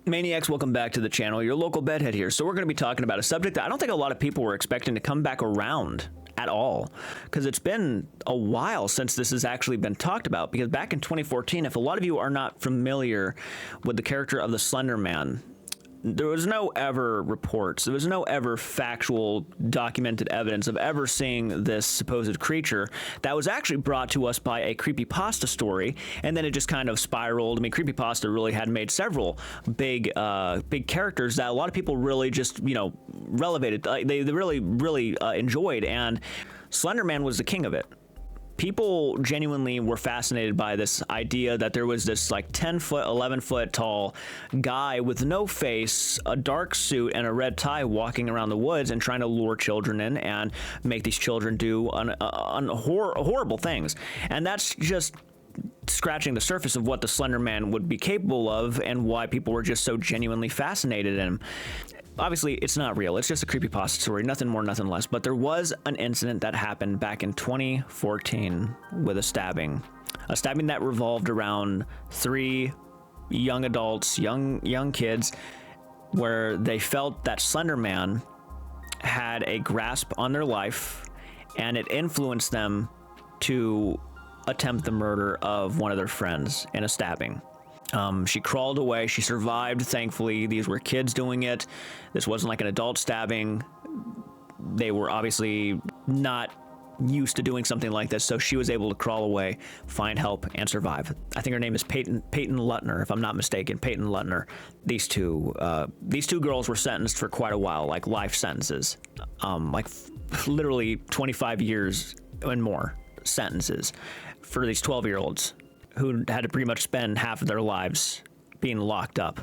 Maniacs, welcome back to the channel. Your local bedhead here. So we're going to be talking about a subject that I don't think a lot of people were expecting to come back around at all, because it's been a while since this has actually been talked about. Because back in 2014, if a lot of you are not familiar with the character of the Slender Man, there was no ever reports, there was no ever factual documented evidence of ever seeing this supposed creature. That was actually brought to us by a creepypasta story, and then it just kind of spiraled. I mean, creepypasta really had made several big characters that a lot of people really just, relevated. They really enjoyed, and Slender Man was the king of it. People genuinely were fascinated by this idea that there was this like 10 foot, 11 foot tall guy with no face, a dark suit, and a red tie walking around the woods and trying to lure children in and make these children do horrible things. And that's just scratching the surface of what the Slender Man would be capable of and why people were just so genuinely fascinated in him. Obviously, it's not real. It's just a creepypasta story, nothing more, nothing less. But there was an incident that happened back in 2014 with a stabbing that revolved around 3 young adults, young kids, where they felt that Slender Man had a grasp on their life, and it influenced them to attempt the murder of one of their friends in a stabbing. She crawled away. She survived, thankfully. These were kids doing it. This wasn't like an adult stabbing. They were obviously not used to doing something like this, so she was able to crawl away, find help, and survive. I think her name is Peyton Lutner, if I'm not mistaken. Peyton Lutner. These two girls were sentenced for quite a while, like life sentences, literally 25 years and more sentences for these 12-year-olds. Who had to pretty much spend half of their lives being locked up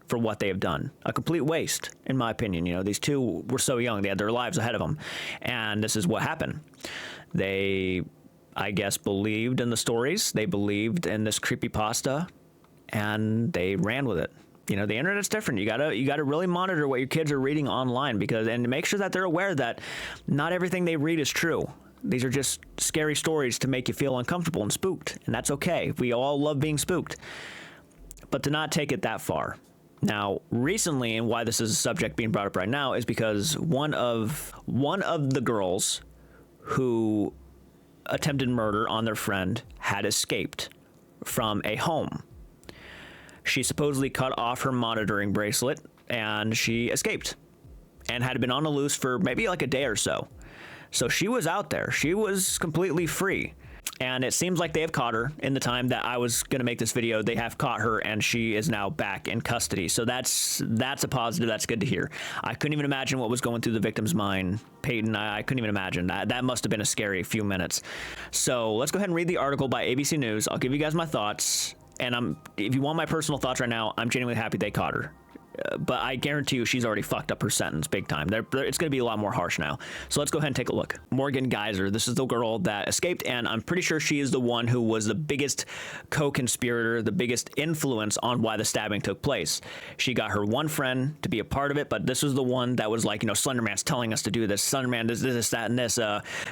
for what they have done. A complete waste, in my opinion. These two were so young. They had their lives ahead of them. And this is what happened. They, I guess, believed in the stories. They believed in this creepypasta, and they ran with it. The internet's different. You gotta really monitor what your kids are reading online, and make sure that they're aware that not everything they read is true. These are just scary stories to make you feel uncomfortable and spooked, and that's okay. We all love being spooked, but to not take it that far. Now, recently, and why this is a subject being brought up right now, is because one of the girls who attempted murder on their friend had escaped from a home. She supposedly cut off her monitoring bracelet, and she escaped, and had been on the loose for maybe like a day or so. So she was out there. She was completely free. And it seems like they have caught her. In the time that I was going to make this video, they have caught her, and she is now back in custody. So that's a positive. That's good to hear. I couldn't even imagine what was going through the victim's mind. Peyton, I couldn't even imagine. That must have been a scary few minutes. So let's go ahead and read the article by ABC News. I'll give you guys my thoughts. And if you want my personal thoughts right now, I'm genuinely happy they caught her. But I guarantee you she's already fucked up her sentence big time. It's going to be a lot more harsh now. So let's go ahead and take a look. Morgan Geyser, this is the girl that escaped, and I'm pretty sure she is the one who was the biggest co-conspirator, the biggest influence on why the stabbing took place. She got her one friend to be a part of it, but this was the one that was like, Slender Man's telling us to do this. Slender Man does this, that, and this.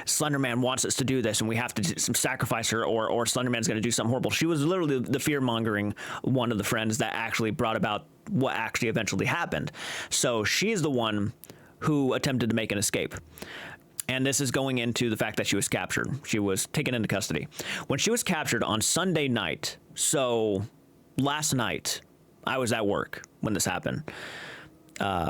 Slender Man wants us to do this, and we have to sacrifice her, or Slender Man's going to do something horrible. She was literally the fear-mongering one of the friends that actually brought about what actually eventually happened. So she's the one who attempted to make an escape. And this is going into the fact that she was captured. She was taken into custody. When she was captured on Sunday night, so last night, I was at work when this happened.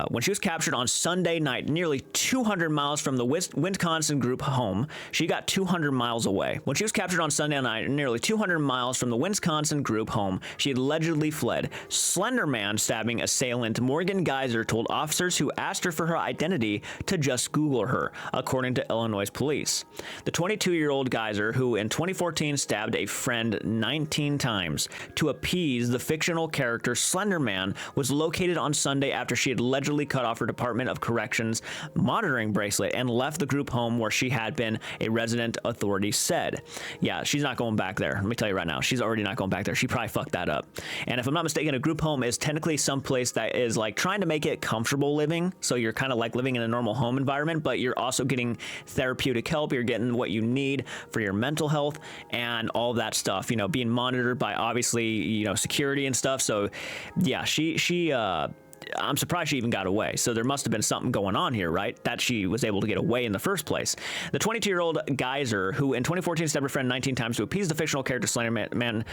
When she was captured on Sunday night, nearly 200 miles from the Wisconsin group home, she got 200 miles away. When she was captured on Sunday night, nearly 200 miles from the Wisconsin group home, she had allegedly fled. Slender Man stabbing assailant Morgan Geyser told officers who asked her for her identity to just Google her, according to Illinois police. The 22-year-old Geyser, who in 2014 stabbed a friend 19 times to appease the fictional character Slender Man, was located on Sunday after she had had allegedly cut off her Department of Corrections monitoring bracelet and left the group home where she had been a resident, authorities said. Yeah, she's not going back there. Let me tell you right now, she's already not going back there. She probably fucked that up. And if I'm not mistaken, a group home is technically some place that is like trying to make it comfortable living. So you're kind of like living in a normal home environment, but you're also getting therapeutic help. You're getting what you need for your mental health and all that stuff, you know, being monitored by obviously, you know, security and stuff. So yeah, I'm surprised she even got away. So there must have been something going on here, right? That she was able to get away in the first place. The 22-year-old Geyser, who in 2014 stabbed her friend 19 times to appease the fictional character Slender Man,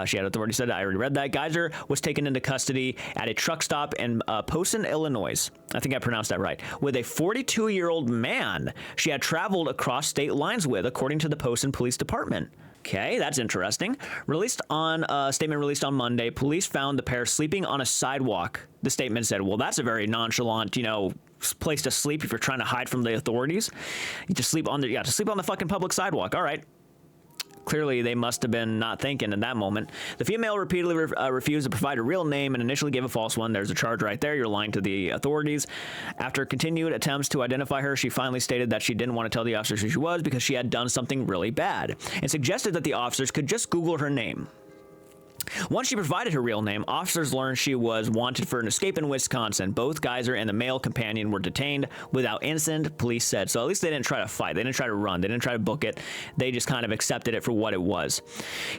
she had authority said, I already read that. Geyser was taken into custody at a truck stop in Posen, Illinois. I think I pronounced that right. With a 42-year-old man she had traveled across state lines with, according to the Posen Police Department. Okay, that's interesting. Statement released on Monday, police found the pair sleeping on a sidewalk. The statement said, well, that's a very nonchalant, you know, place to sleep if you're trying to hide from the authorities. You just sleep on the fucking public sidewalk. All right. Clearly, they must have been not thinking in that moment. The female repeatedly refused to provide a real name and initially gave a false one. There's a charge right there. You're lying to the authorities. After continued attempts to identify her, she finally stated that she didn't want to tell the officers who she was because she had done something really bad and suggested that the officers could just Google her name. Once she provided her real name, officers learned she was wanted for an escape in Wisconsin. Both Geyser and the male companion were detained without incident, police said. So at least they didn't try to fight. They didn't try to run. They didn't try to book it. They just kind of accepted it for what it was.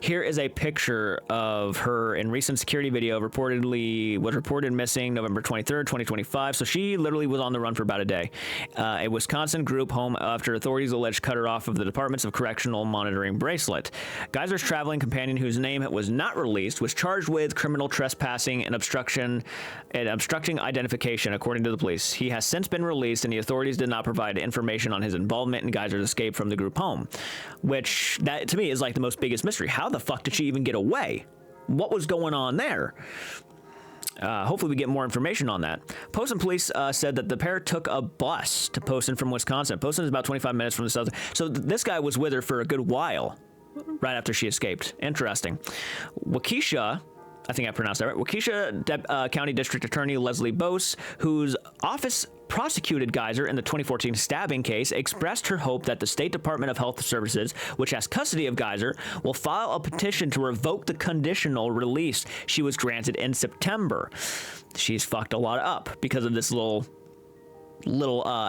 Here is a picture of her in recent security video. Was reported missing November 23rd, 2025. So she literally was on the run for about a day. A Wisconsin group home after authorities alleged cut her off of the Departments of Correctional monitoring bracelet. Geyser's traveling companion, whose name was not released, was charged with criminal trespassing and obstructing identification, according to the police. He has since been released, and the authorities did not provide information on his involvement in Geyser's escape from the group home, which that to me is like the most biggest mystery. How the fuck did she even get away? What was going on there? Hopefully we get more information on that. Posen police said that the pair took a bus to Posen from Wisconsin. Posen is about 25 minutes from the south. So this guy was with her for a good while right after she escaped. Interesting. Waukesha, I think I pronounced that right. Waukesha County District Attorney Leslie Bose, whose office prosecuted Geyser in the 2014 stabbing case, expressed her hope that the State Department of Health Services, which has custody of Geyser, will file a petition to revoke the conditional release she was granted in September. She's fucked a lot up because of this little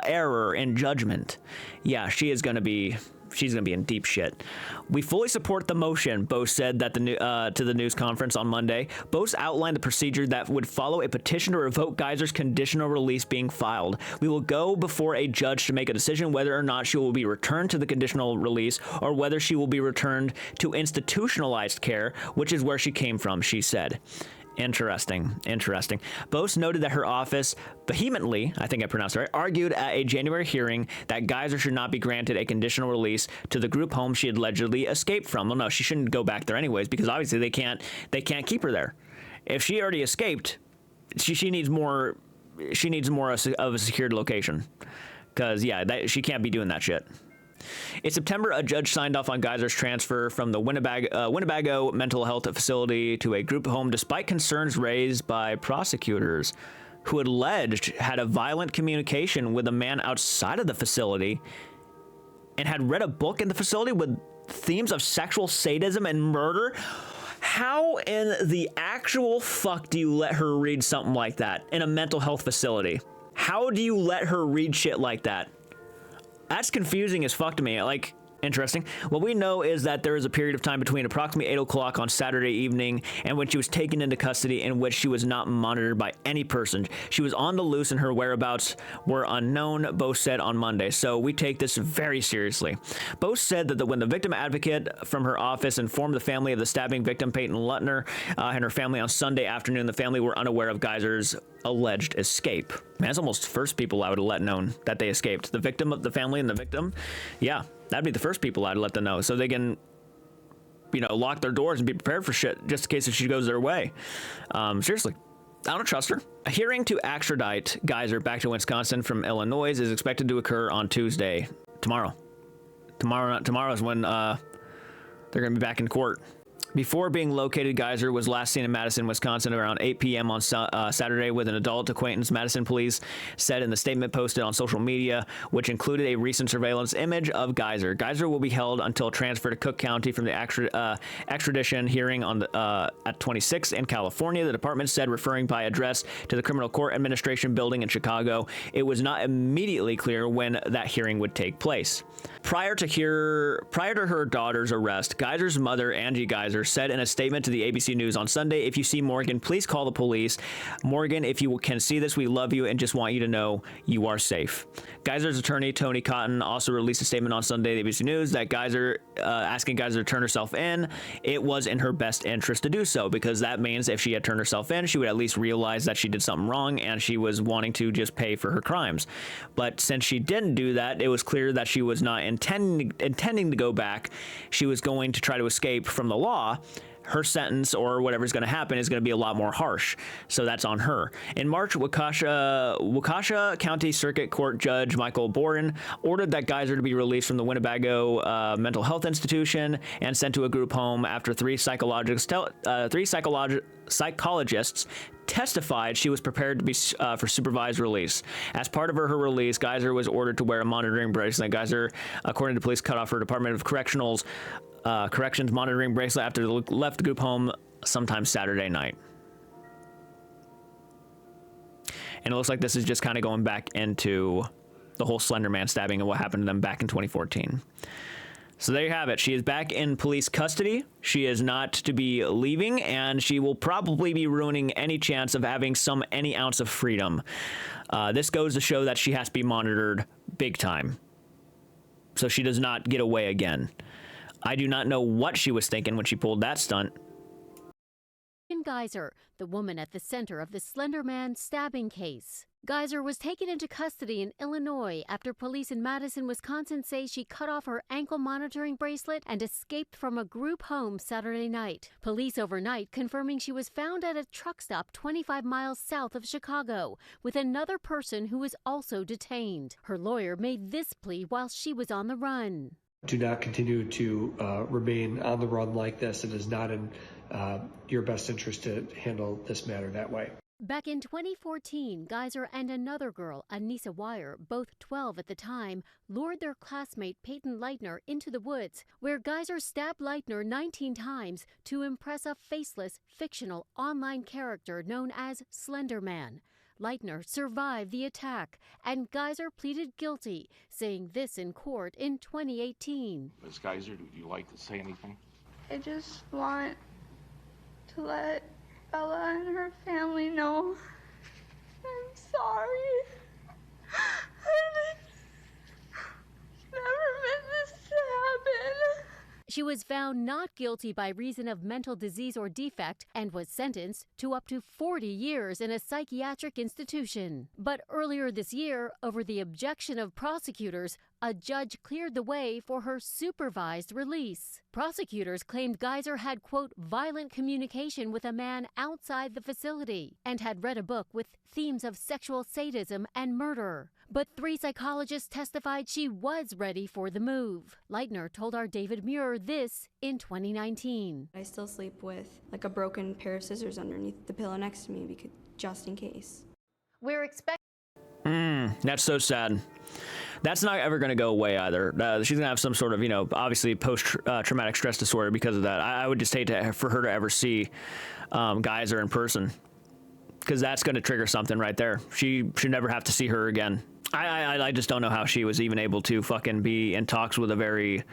error in judgment. Yeah, she's going to be in deep shit. We fully support the motion, Bose said that to the news conference on Monday. Bose outlined the procedure that would follow a petition to revoke Geyser's conditional release being filed. We will go before a judge to make a decision whether or not she will be returned to the conditional release or whether she will be returned to institutionalized care, which is where she came from, she said. Interesting. Bose noted that her office vehemently, I think I pronounced it right, argued at a January hearing that Geyser should not be granted a conditional release to the group home she had allegedly escaped from. Well, no, she shouldn't go back there anyways because obviously they can't keep her there. If she already escaped, she needs more of a secured location because she can't be doing that shit. In September, a judge signed off on Geyser's transfer from the Winnebago mental health facility to a group home despite concerns raised by prosecutors who alleged had a violent communication with a man outside of the facility and had read a book in the facility with themes of sexual sadism and murder. How in the actual fuck do you let her read something like that in a mental health facility? How do you let her read shit like that? That's confusing as fuck to me. Like, interesting. What we know is that there is a period of time between approximately 8 o'clock on Saturday evening and when she was taken into custody in which she was not monitored by any person. She was on the loose and her whereabouts were unknown, Bose said on Monday. So we take this very seriously. Bose said that when the victim advocate from her office informed the family of the stabbing victim, Peyton Lutner, and her family on Sunday afternoon, the family were unaware of Geyser's alleged escape. Man, that's almost the first people I would have let known that they escaped. The victim of the family and the victim. Yeah, that'd be the first people I'd let them know so they can, lock their doors and be prepared for shit just in case if she goes their way. Seriously, I don't trust her. A hearing to extradite Geyser back to Wisconsin from Illinois is expected to occur on Tuesday. Tomorrow is when they're going to be back in court. Before being located, Geyser was last seen in Madison, Wisconsin around 8 p.m. on Saturday with an adult acquaintance, Madison police said in the statement posted on social media, which included a recent surveillance image of Geyser. Geyser will be held until transfer to Cook County from the extradition hearing on at 26 in California, the department said, referring by address to the Criminal Court Administration building in Chicago. It was not immediately clear when that hearing would take place. Prior to her daughter's arrest, Geyser's mother, Angie Geyser, said in a statement to the ABC News on Sunday, "If you see Morgan, please call the police. Morgan, if you can see this, we love you and just want you to know you are safe." Geyser's attorney, Tony Cotton, also released a statement on Sunday to the ABC News that Geyser, asking Geyser to turn herself in, it was in her best interest to do so, because that means if she had turned herself in, she would at least realize that she did something wrong and she was wanting to just pay for her crimes. But since she didn't do that, it was clear that she was not intending to go back. She was going to try to escape from the law. Her sentence or whatever's going to happen is going to be a lot more harsh. So that's on her. In March, Waukesha County Circuit Court Judge Michael Boren ordered that Geyser to be released from the Winnebago mental health institution and sent to a group home after three psychologists testified she was prepared to be for supervised release. As part of her release, Geyser was ordered to wear a monitoring bracelet. Geyser, according to police, cut off her Department of Corrections monitoring bracelet after they left the group home sometime Saturday night. And it looks like this is just kind of going back into the whole Slender Man stabbing and what happened to them back in 2014. So there you have it. She is back in police custody. She is not to be leaving, and she will probably be ruining any chance of having any ounce of freedom. This goes to show that she has to be monitored big time, so she does not get away again. I do not know what she was thinking when she pulled that stunt. Geyser, the woman at the center of the Slender Man stabbing case. Geyser was taken into custody in Illinois after police in Madison, Wisconsin say she cut off her ankle monitoring bracelet and escaped from a group home Saturday night. Police overnight confirming she was found at a truck stop 25 miles south of Chicago with another person who was also detained. Her lawyer made this plea while she was on the run. Do not continue to remain on the run like this. It is not in your best interest to handle this matter that way. Back in 2014, Geyser and another girl, Anissa Wire, both 12 at the time, lured their classmate Peyton Leitner into the woods, where Geyser stabbed Leitner 19 times to impress a faceless, fictional online character known as Slender Man. Leitner survived the attack, and Geyser pleaded guilty, saying this in court in 2018. Ms. Geyser, would you like to say anything? I just want to let Bella and her family know I'm sorry. I never meant this to happen. She was found not guilty by reason of mental disease or defect and was sentenced to up to 40 years in a psychiatric institution. But earlier this year, over the objection of prosecutors, a judge cleared the way for her supervised release. Prosecutors claimed Geyser had, quote, violent communication with a man outside the facility and had read a book with themes of sexual sadism and murder. But 3 psychologists testified she was ready for the move. Leitner told our David Muir this in 2019. I still sleep with like a broken pair of scissors underneath the pillow next to me because, just in case. We're expecting. That's so sad. That's not ever going to go away either. She's going to have some sort of, obviously post-traumatic stress disorder because of that. I would just hate for her to ever see Geyser in person, because that's going to trigger something right there. She should never have to see her again. I just don't know how she was even able to fucking be in talks with a very,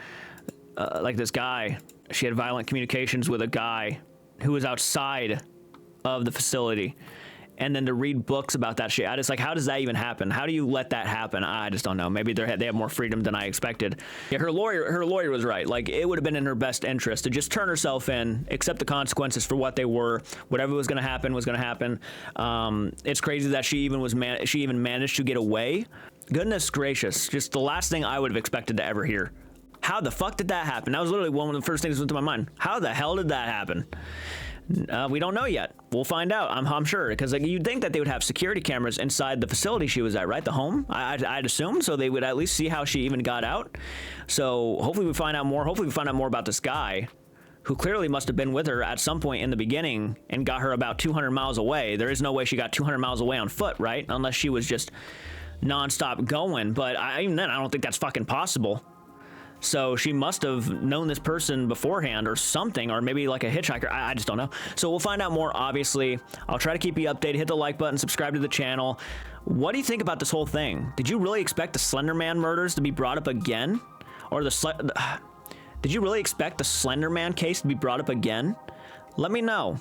like this guy. She had violent communications with a guy who was outside of the facility. And then to read books about that shit, I just how does that even happen? How do you let that happen? I just don't know. Maybe they have more freedom than I expected. Yeah, her lawyer was right. It would have been in her best interest to just turn herself in, accept the consequences for what they were. Whatever was going to happen was going to happen. It's crazy that she even managed to get away. Goodness gracious! Just the last thing I would have expected to ever hear. How the fuck did that happen? That was literally one of the first things that went to my mind. How the hell did that happen? We don't know yet. We'll find out, I'm sure, because you'd think that they would have security cameras inside the facility she was at, right? The home, I'd assume, so they would at least see how she even got out. So hopefully we find out more. Hopefully we find out more about this guy who clearly must have been with her at some point in the beginning and got her about 200 miles away. There is no way she got 200 miles away on foot, right? Unless she was just nonstop going. But even then, I don't think that's fucking possible. So she must have known this person beforehand or something, or maybe like a hitchhiker. I just don't know. So we'll find out more, obviously. I'll try to keep you updated. Hit the like button, subscribe to the channel. What do you think about this whole thing? Did you really expect the Slender Man murders to be brought up again? Or did you really expect the Slender Man case to be brought up again? Let me know.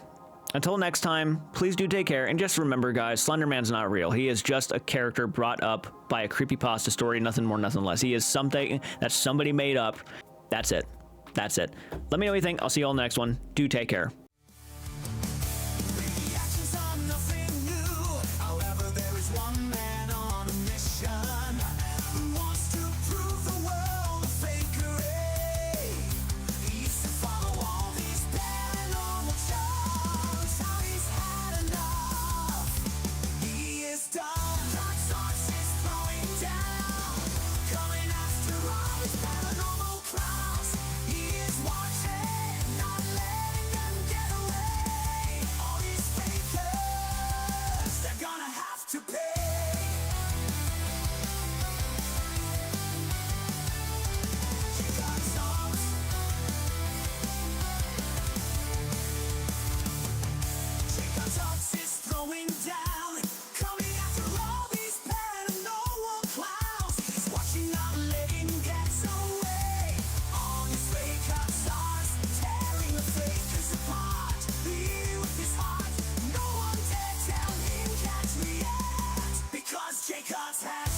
Until next time, please do take care. And just remember, guys, Slender Man's not real. He is just a character brought up by a creepypasta story, nothing more, nothing less. He is something that somebody made up. That's it. That's it. Let me know what you think. I'll see you all in the next one. Do take care. J-Cuts